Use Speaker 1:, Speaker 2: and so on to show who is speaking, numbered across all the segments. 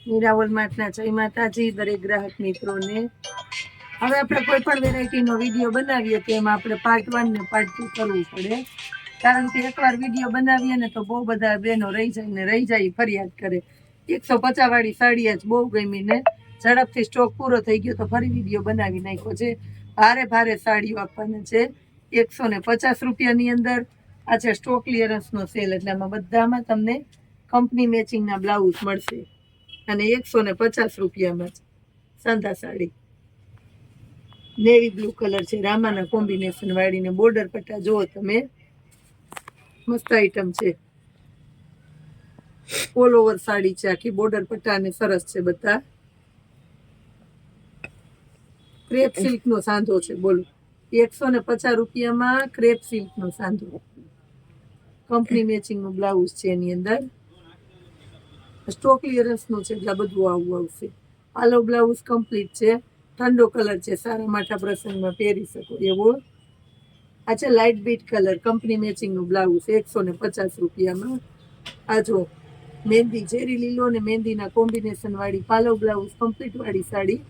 Speaker 1: મીરાવલ માર્ટના જય માતાજી દરેક ગ્રાહક મિત્રોને। હવે આપણે કોઈ પણ વેરાયટીનો વિડીયો બનાવીએ તો એમાં આપણે પાર્ટ 1 ને પાર્ટ 2 કરવું પડે, કારણ કે એકવાર વિડીયો બનાવીએ ને તો બહુ બધા બહેનો રહી જાય ફરિયાદ કરે 150 વાળી સાડી જ બહુ ગમી ને ઝડપથી સ્ટોક પૂરો થઈ ગયો તો ફરી વિડીયો બનાવી નાખ્યો છે। ભારે સાડીઓ આપવાના છે 150 રૂપિયાની અંદર। આ છે સ્ટોક ક્લિયરન્સનો સેલ, એટલે આમાં બધામાં તમને કંપની મેચિંગના બ્લાઉઝ મળશે અને 150 રૂપિયામાં સાંધા સાડી નેવી બ્લુ કલર છે, રામાના કોમ્બિનેશન વાળી ને બોર્ડર પટ્ટા જુઓ તમે, મસ્ત આઈટમ છે। ઓલ ઓવર સાડી છે, આખી બોર્ડર પટ્ટા અને સરસ છે બધા। ક્રેપ સિલ્ક નો સાંધો છે, બોલો 150 રૂપિયામાં ક્રેપ સિલ્ક નો સાંધો, કંપની મેચિંગ નું બ્લાઉઝ છે એની અંદર। સ્ટોક ક્લિયરન્સ નું છે એટલે બધું આવું આવશે। આલો બ્લાઉઝ કમ્પ્લીટ છે, ઠંડો કલર છે, સારા માઠા પ્રસંગમાં પહેરી શકો એવો। આ છે light bit colour, company matching નું બ્લાઉઝ 150 રૂપિયામાં। આ જો મહેંદી ઝેરી લીલો અને મહેંદીના કોમ્બિનેશન વાળી પાલવ બ્લાઉઝ કમ્પ્લીટ વાળી સાડી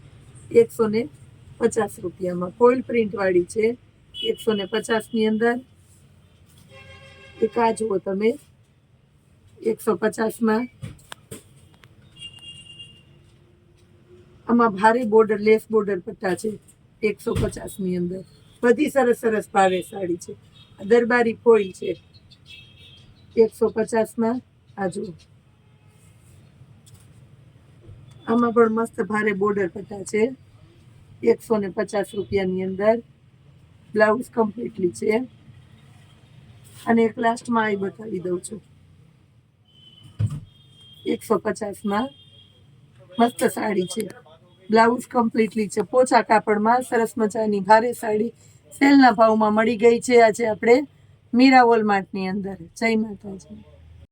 Speaker 1: 150 રૂપિયામાં। ફોઇલ પ્રિન્ટ વાળી છે 150 ની અંદર। એક આ જુઓ તમે 150માં। આમાં ભારે બોર્ડર લેસ બોર્ડર પટ્ટા છે 150 ની અંદર। બધી સરસ ભારે સાડી છે। દરબારી ફોઇલ છે 150માં। આ જુઓ આમાં પણ મસ્ત ભારે બોર્ડર પટ્ટા છે 150 રૂપિયાની અંદર। બ્લાઉઝ કમ્પ્લીટલી છે। અને એક લાસ્ટમાં આ બતાવી દઉં છું 150માં, મસ્ત સાડી છે, બ્લાઉઝ કમ્પ્લીટલી છે, પોચા કાપડમાં સરસ મજાની ભારે સાડી સેલના ભાવમાં મળી ગઈ છે આજે આપણે મીરા વોલમાર્ટની અંદર। જય માતાજી।